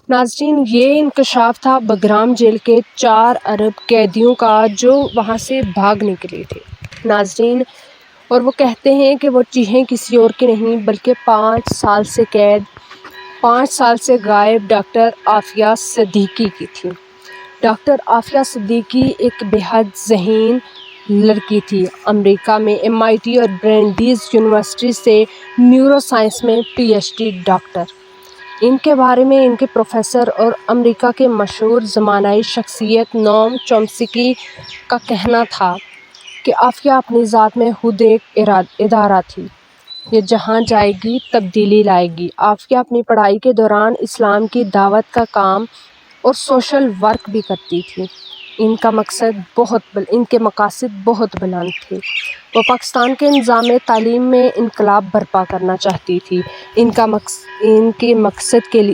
ناظرین، یہ انکشاف تھا بگرام جیل کے 4 ارب قیدیوں کا جو وہاں سے بھاگ نکلے تھے۔ ناظرین، اور وہ کہتے ہیں کہ وہ چیخیں کسی اور کی نہیں بلکہ 5 سال سے قید، 5 سال سے غائب ڈاکٹر عافیہ صدیقی کی تھی۔ ڈاکٹر عافیہ صدیقی ایک بے حد ذہین لڑکی تھی۔ امریکہ میں MIT اور برینڈیز یونیورسٹی سے نیورو سائنس میں PhD ڈاکٹر۔ ان کے بارے میں ان کے پروفیسر اور امریکہ کے مشہور زمانائی شخصیت نوم چومسکی کا کہنا تھا کہ عافیہ اپنی ذات میں خود ایک ادارہ تھی، یہ جہاں جائے گی تبدیلی لائے گی۔ عافیہ اپنی پڑھائی کے دوران اسلام کی دعوت کا کام اور سوشل ورک بھی کرتی تھی۔ ان کے مقاصد بہت بلند تھے۔ وہ پاکستان کے نظام تعلیم میں انقلاب برپا کرنا چاہتی تھی۔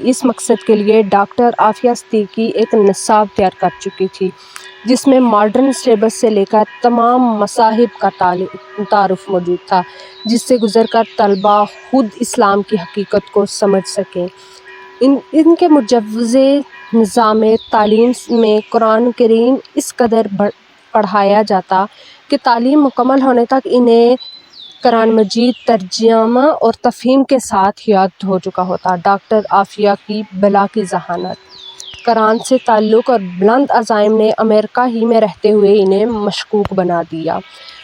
اس مقصد کے لیے ڈاکٹر عافیہ صدیقی ایک نصاب تیار کر چکی تھی جس میں ماڈرن سلیبس سے لے کر تمام مذاہب کا تعارف موجود تھا، جس سے گزر کر طلباء خود اسلام کی حقیقت کو سمجھ سکیں۔ ان کے مجوزہ نظام تعلیم میں قرآن کریم اس قدر پڑھایا جاتا کہ تعلیم مکمل ہونے تک انہیں قرآن مجید ترجمہ اور تفہیم کے ساتھ یاد ہو چکا ہوتا۔ ڈاکٹر عافیہ کی بلا کی ذہانت، قرآن سے تعلق اور بلند عزائم نے امریکہ ہی میں رہتے ہوئے انہیں مشکوک بنا دیا۔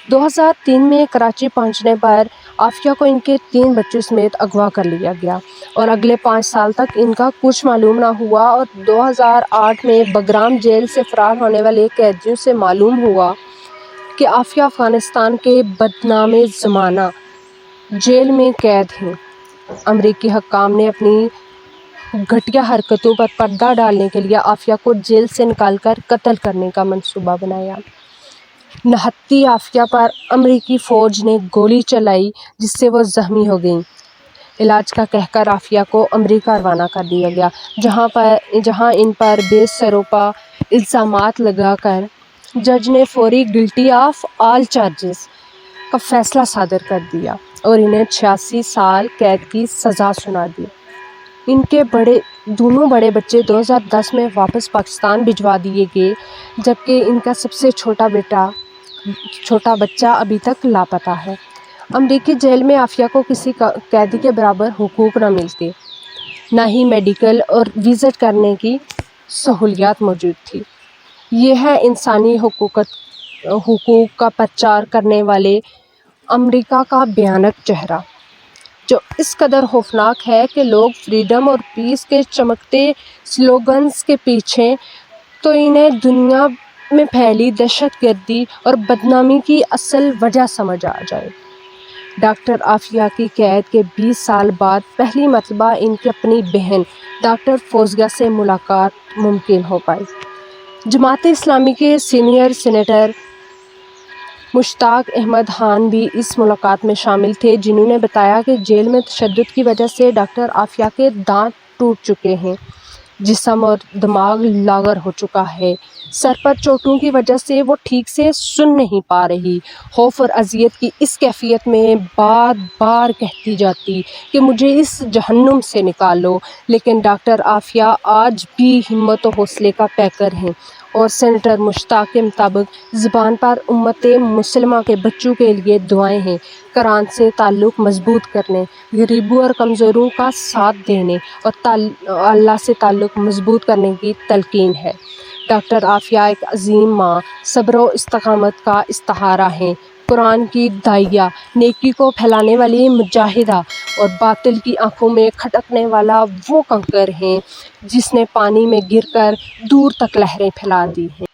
2003 میں کراچی پہنچنے پر عافیہ کو ان کے 3 بچوں سمیت اغوا کر لیا گیا اور اگلے 5 سال تک ان کا کچھ معلوم نہ ہوا، اور 2008 میں بگرام جیل سے فرار ہونے والے قیدیوں سے معلوم ہوا کہ عافیہ افغانستان کے بدنام زمانہ جیل میں قید ہیں۔ امریکی حکام نے اپنی گھٹیا حرکتوں پر پردہ ڈالنے کے لیے عافیہ کو جیل سے نکال کر قتل کرنے کا منصوبہ بنایا۔ نہتی عافیہ پر امریکی فوج نے گولی چلائی جس سے وہ زخمی ہو گئیں۔ علاج کا کہہ کر عافیہ کو امریکہ روانہ کر دیا گیا، جہاں ان پر بے سروپا الزامات لگا کر جج نے فوری گلٹی آف آل چارجز کا فیصلہ صادر کر دیا اور انہیں 86 سال قید کی سزا سنا دی۔ ان کے دونوں بڑے بچے 2010 میں واپس پاکستان بھجوا دیے گئے، جبکہ ان کا سب سے چھوٹا بچہ ابھی تک لاپتہ ہے۔ امریکی جیل میں عافیہ کو کسی قیدی کے برابر حقوق نہ ملتے، نہ ہی میڈیکل اور وزٹ کرنے کی سہولیات موجود تھی۔ یہ ہے انسانی حقوق کا پرچار کرنے والے امریکہ کا بھیانک چہرہ، جو اس قدر خوفناک ہے کہ لوگ فریڈم اور پیس کے چمکتے سلوگنز کے پیچھے تو انہیں دنیا میں پھیلی دہشت گردی اور بدنامی کی اصل وجہ سمجھ آ جائے۔ ڈاکٹر عافیہ کی قید کے 20 سال بعد پہلی مرتبہ ان کی اپنی بہن ڈاکٹر فوزیہ سے ملاقات ممکن ہو پائی۔ جماعت اسلامی کے سینئر سینیٹر مشتاق احمد خان بھی اس ملاقات میں شامل تھے، جنہوں نے بتایا کہ جیل میں تشدد کی وجہ سے ڈاکٹر عافیہ کے دانت ٹوٹ چکے ہیں، جسم اور دماغ لاغر ہو چکا ہے، سر پر چوٹوں کی وجہ سے وہ ٹھیک سے سن نہیں پا رہی۔ خوف اور اذیت کی اس کیفیت میں بار بار کہتی جاتی کہ مجھے اس جہنم سے نکالو، لیکن ڈاکٹر عافیہ آج بھی ہمت و حوصلے کا پیکر ہیں، اور سینیٹر مشتاق کے مطابق زبان پر امت مسلمہ کے بچوں کے لیے دعائیں ہیں، قرآن سے تعلق مضبوط کرنے، غریبوں اور کمزوروں کا ساتھ دینے اور اللہ سے تعلق مضبوط کرنے کی تلقین ہے۔ ڈاکٹر عافیہ ایک عظیم ماں، صبر و استقامت کا استعارہ ہیں، قرآن کی داعیہ، نیکی کو پھیلانے والی مجاہدہ اور باطل کی آنکھوں میں کھٹکنے والا وہ کنکر ہیں جس نے پانی میں گر کر دور تک لہریں پھیلا دی ہیں۔